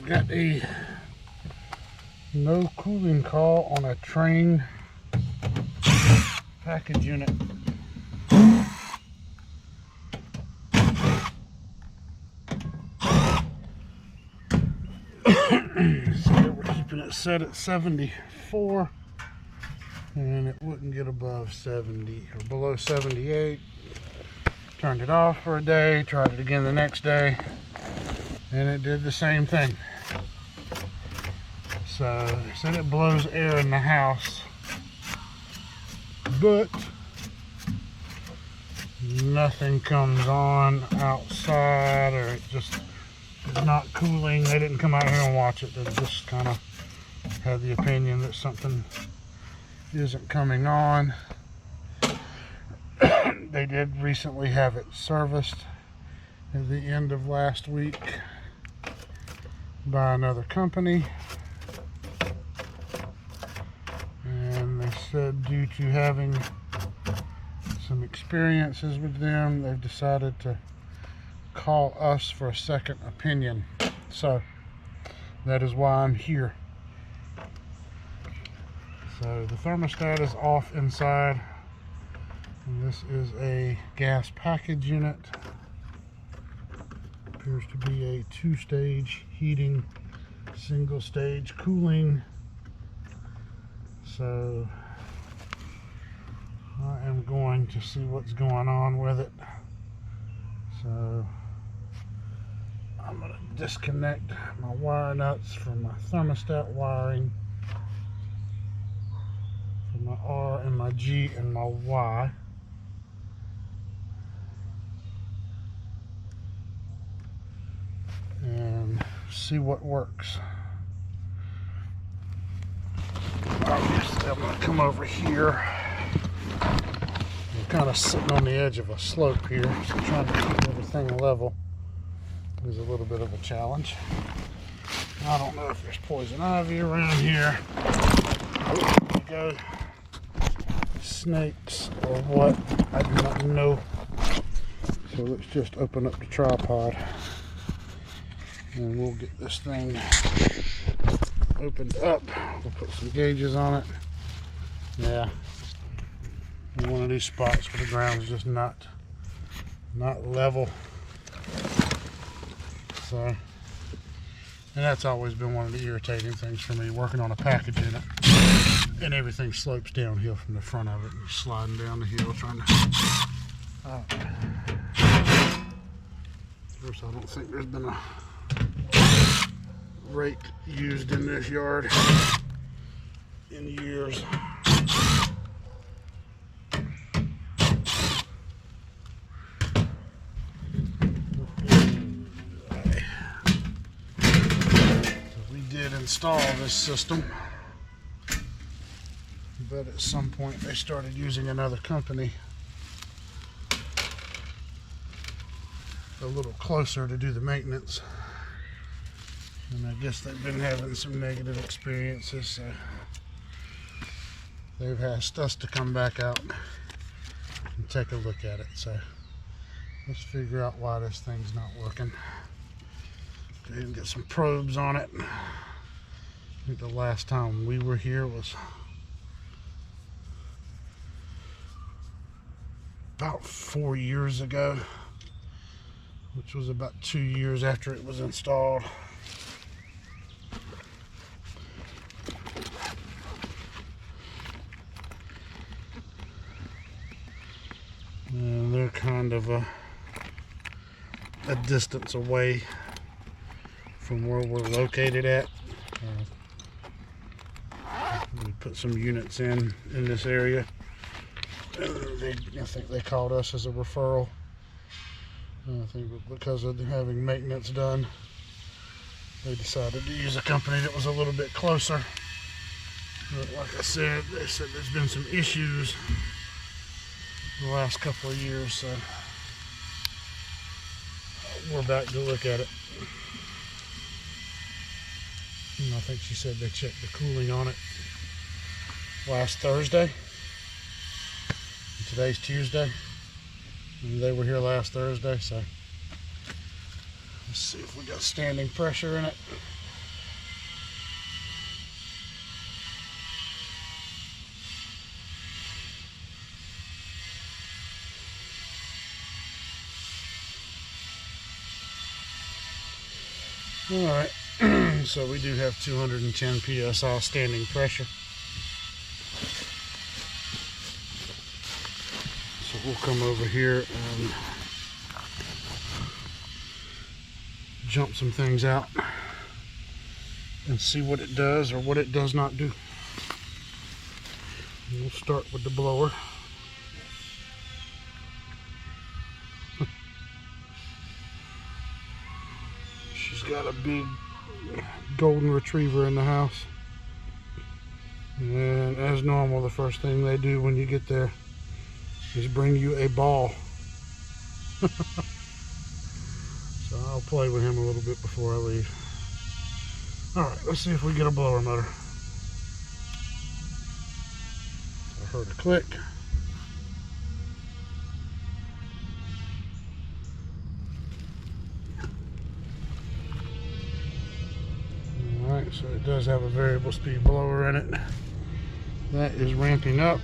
Got a no cooling call on a train package unit. So we're keeping it set at 74, and it wouldn't get above 70 or below 78. Turned it off for a day, tried it again the next day, and it did the same thing. So they said it blows air in the house, but nothing comes on outside, or it just is not cooling. They didn't come out here and watch it. They just kind of had the opinion that something isn't coming on. They did recently have it serviced at the end of last week by another company, and they said due to having some experiences with them, they've decided to call us for a second opinion. So that is why I'm here. So the thermostat is off inside, and this is a gas package unit. Appears to be a 2-stage heating, single stage cooling. So I am going to see what's going on with it. So I'm going to disconnect my wire nuts from my thermostat wiring, from my R and my G and my Y. And see what works. Obviously, I'm going to come over here. I'm kind of sitting on the edge of a slope here, so trying to keep everything level is a little bit of a challenge. I don't know if there's poison ivy around here. There we go. Snakes or what, I do not know. So let's just open up the tripod and we'll get this thing opened up. We'll put some gauges on it. Yeah, in one of these spots where the ground's just not level. So, and that's always been one of the irritating things for me, working on a package unit, and everything slopes downhill from the front of it, and you're sliding down the hill trying to. Of course, I don't think there's been a rake used in this yard in years. Install this system, but at some point they started using another company a little closer to do the maintenance, and I guess they've been having some negative experiences, so they've asked us to come back out and take a look at it. So let's figure out why this thing's not working. Go ahead and get some probes on it. I think the last time we were here was about 4 years ago, which was about 2 years after it was installed. And they're kind of a distance away from where we're located at. We put some units in this area. I think they called us as a referral. I think because of having maintenance done, they decided to use a company that was a little bit closer. But like I said, they said there's been some issues the last couple of years, so we're back to look at it. And I think she said they checked the cooling on it last Thursday. And today's Tuesday. And they were here last Thursday, so let's see if we got standing pressure in it. Alright, so we do have 210 psi standing pressure. So we'll come over here and jump some things out and see what it does or what it does not do. And we'll start with the blower. She's got a big golden retriever in the house, and as normal, the first thing they do when you get there is bring you a ball. So I'll play with him a little bit before I leave. Alright, let's see if we get a blower motor. I heard a click. Alright, so it does have a variable speed blower in it. That is ramping up.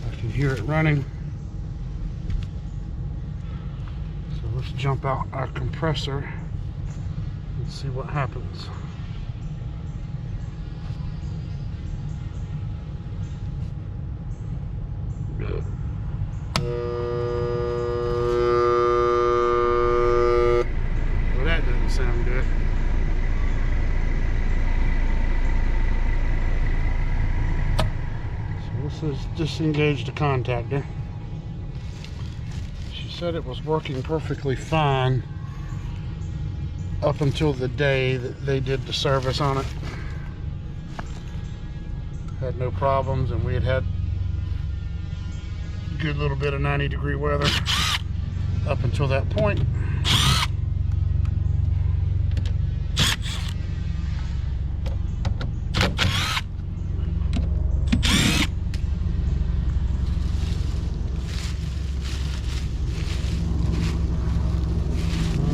I can hear it running. So let's jump out our compressor and see what happens. Well, that doesn't sound good. So this is disengaged the contactor. She said it was working perfectly fine up until the day that they did the service on it. Had no problems, and we had a good little bit of 90-degree weather up until that point.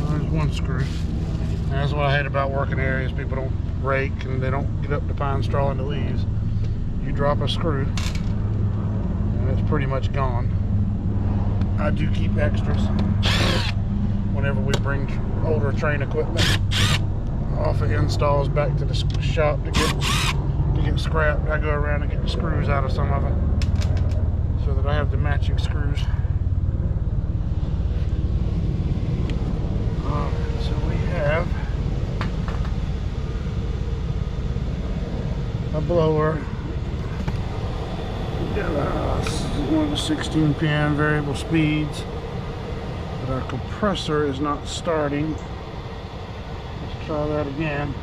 There's one screw. That's what I hate about working areas. People don't rake and they don't get up the pine straw and the leaves. You drop a screw and it's pretty much gone. I do keep extras whenever we bring older train equipment off of installs back to the shop to get scrapped. I go around and get the screws out of some of it so that I have the matching screws. Alright, so we have a blower. This is one of the 16-pin variable speeds, but our compressor is not starting. Let's try that again.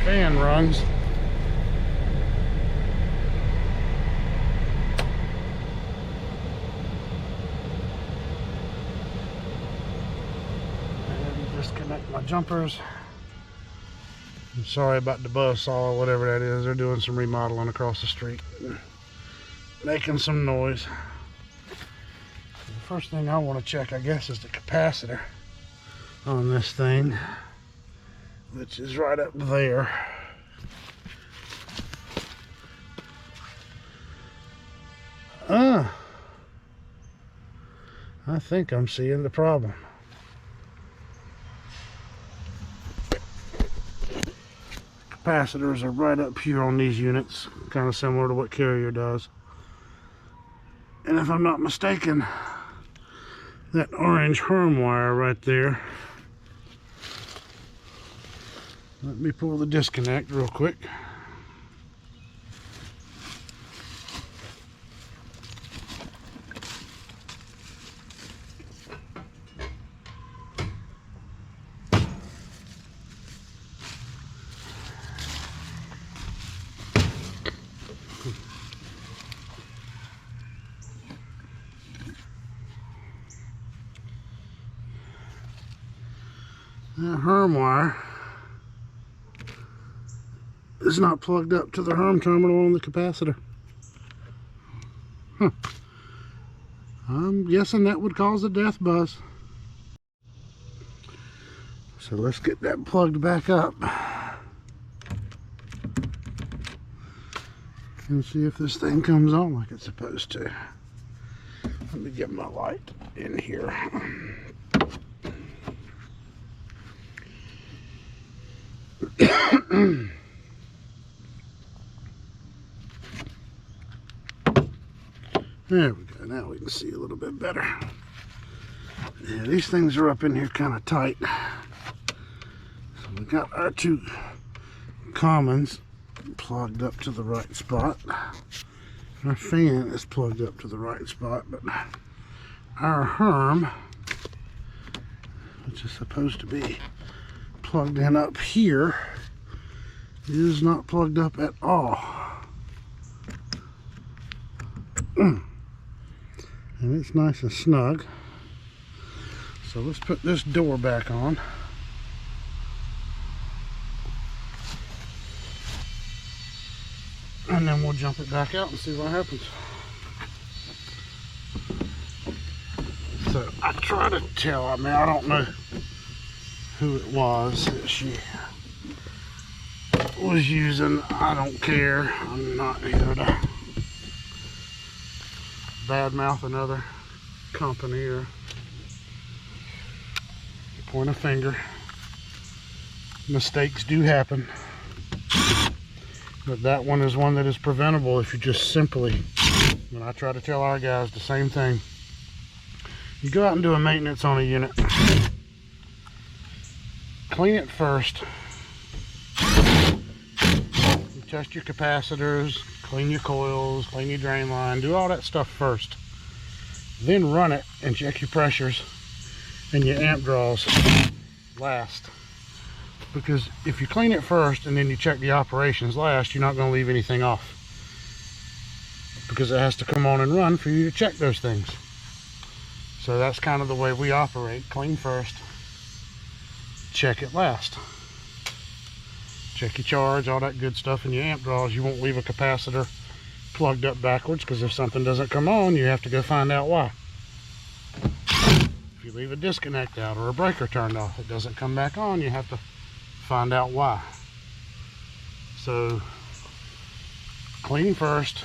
Fan runs. Disconnect my jumpers. I'm sorry about the buzzsaw or whatever that is. They're doing some remodeling across the street, making some noise. The first thing I want to check, I guess, is the capacitor on this thing, which is right up there. I think I'm seeing the problem. Capacitors are right up here on these units, kind of similar to what Carrier does. And if I'm not mistaken, that orange Herm wire right there. Let me pull the disconnect real quick. That Herm wire is not plugged up to the Herm terminal on the capacitor. I'm guessing that would cause a death buzz. So let's get that plugged back up. and see if this thing comes on like it's supposed to. Let me get my light in here. There we go. Now we can see a little bit better. Yeah, these things are up in here kind of tight. So we got our two commons plugged up to the right spot. Our fan is plugged up to the right spot, but our Herm, which is supposed to be plugged in up here, is not plugged up at all. And it's nice and snug. So let's put this door back on. And then we'll jump it back out and see what happens. So I try to tell, I mean, I don't know who it was that she was using. I don't care. I'm not here to badmouth another company or point a finger. Mistakes do happen. But that one is one that is preventable if you just simply, and I try to tell our guys the same thing. You go out and do a maintenance on a unit. Clean it first. You test your capacitors, clean your coils, clean your drain line, do all that stuff first. Then run it and check your pressures and your amp draws last. Because if you clean it first and then you check the operations last, you're not going to leave anything off. Because it has to come on and run for you to check those things. So that's kind of the way we operate. Clean first, check it last. Check your charge, all that good stuff in your amp draws. You won't leave a capacitor plugged up backwards, because if something doesn't come on, you have to go find out why. If you leave a disconnect out or a breaker turned off, it doesn't come back on, you have to find out why. So clean first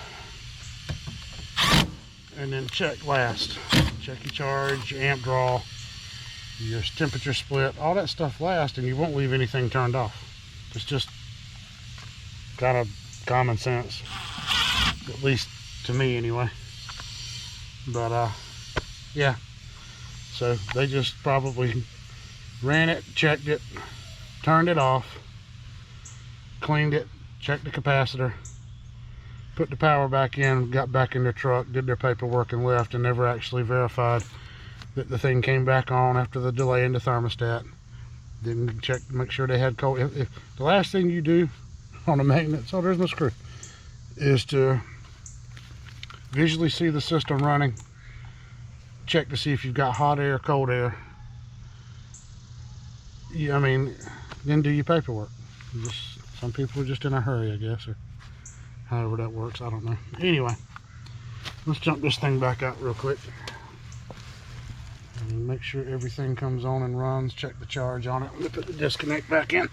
and then check last. Check your charge, your amp draw, your temperature split, all that stuff last, and you won't leave anything turned off. It's just kind of common sense, at least to me anyway. But yeah, so they just probably ran it, checked it, turned it off, cleaned it, checked the capacitor, put the power back in, got back in their truck, did their paperwork and left, and never actually verified that the thing came back on after the delay in the thermostat. Didn't check to make sure they had cold. If the last thing you do on a maintenance, oh, there's no screw, is to visually see the system running, check to see if you've got hot air, cold air. Yeah, I mean, then do your paperwork. Some people are just in a hurry, I guess, or however that works. I don't know. Anyway, let's jump this thing back out real quick and make sure everything comes on and runs. Check the charge on it. Let me put the disconnect back in.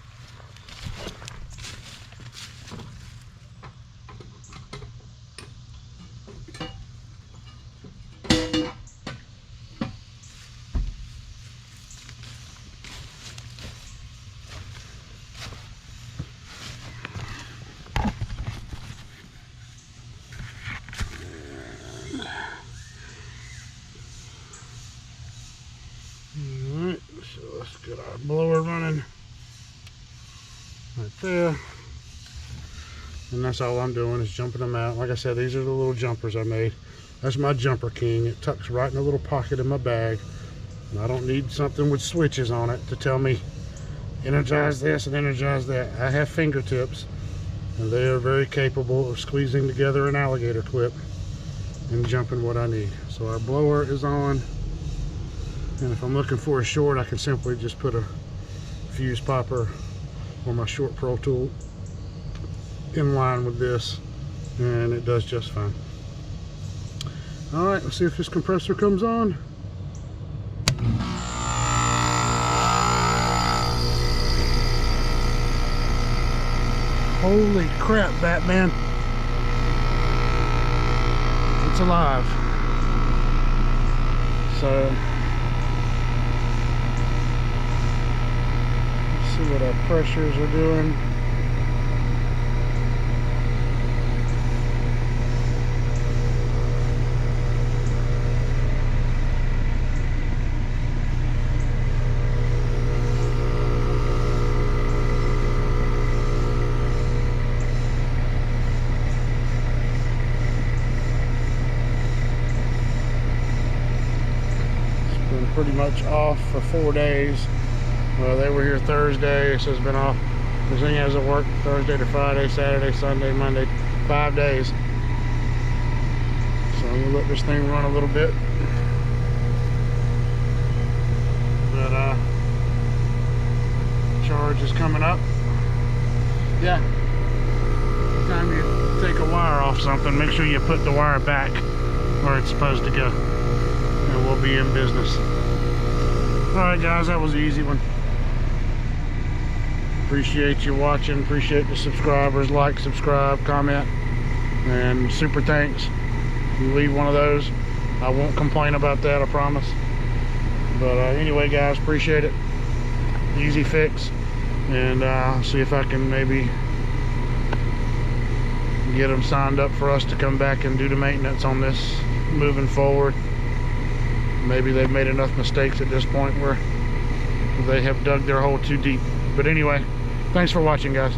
Alright, so let's get our blower running right there. And that's all I'm doing is jumping them out. Like I said, these are the little jumpers I made. That's my jumper king. It tucks right in a little pocket in my bag. And I don't need something with switches on it to tell me energize this and energize that. I have fingertips, and they are very capable of squeezing together an alligator clip and jumping what I need. So our blower is on. And if I'm looking for a short, I can simply just put a fuse popper or my short pro tool in line with this, and it does just fine. All right, let's see if this compressor comes on. Holy crap, Batman. it's alive. So let's see what our pressures are doing. Pretty much off for 4 days. Well, they were here Thursday, so it's been off. This thing hasn't worked Thursday to Friday, Saturday, Sunday, Monday, 5 days. So I'm gonna let this thing run a little bit. But charge is coming up. Yeah. Anytime you take a wire off something, make sure you put the wire back where it's supposed to go, and we'll be in business. Alright guys, that was the easy one. Appreciate you watching, appreciate the subscribers. Like, subscribe, comment, and super thanks. If you leave one of those, I won't complain about that, I promise. But anyway guys, appreciate it. Easy fix, and I'll see if I can maybe get them signed up for us to come back and do the maintenance on this moving forward. Maybe they've made enough mistakes at this point where they have dug their hole too deep. But anyway, thanks for watching guys.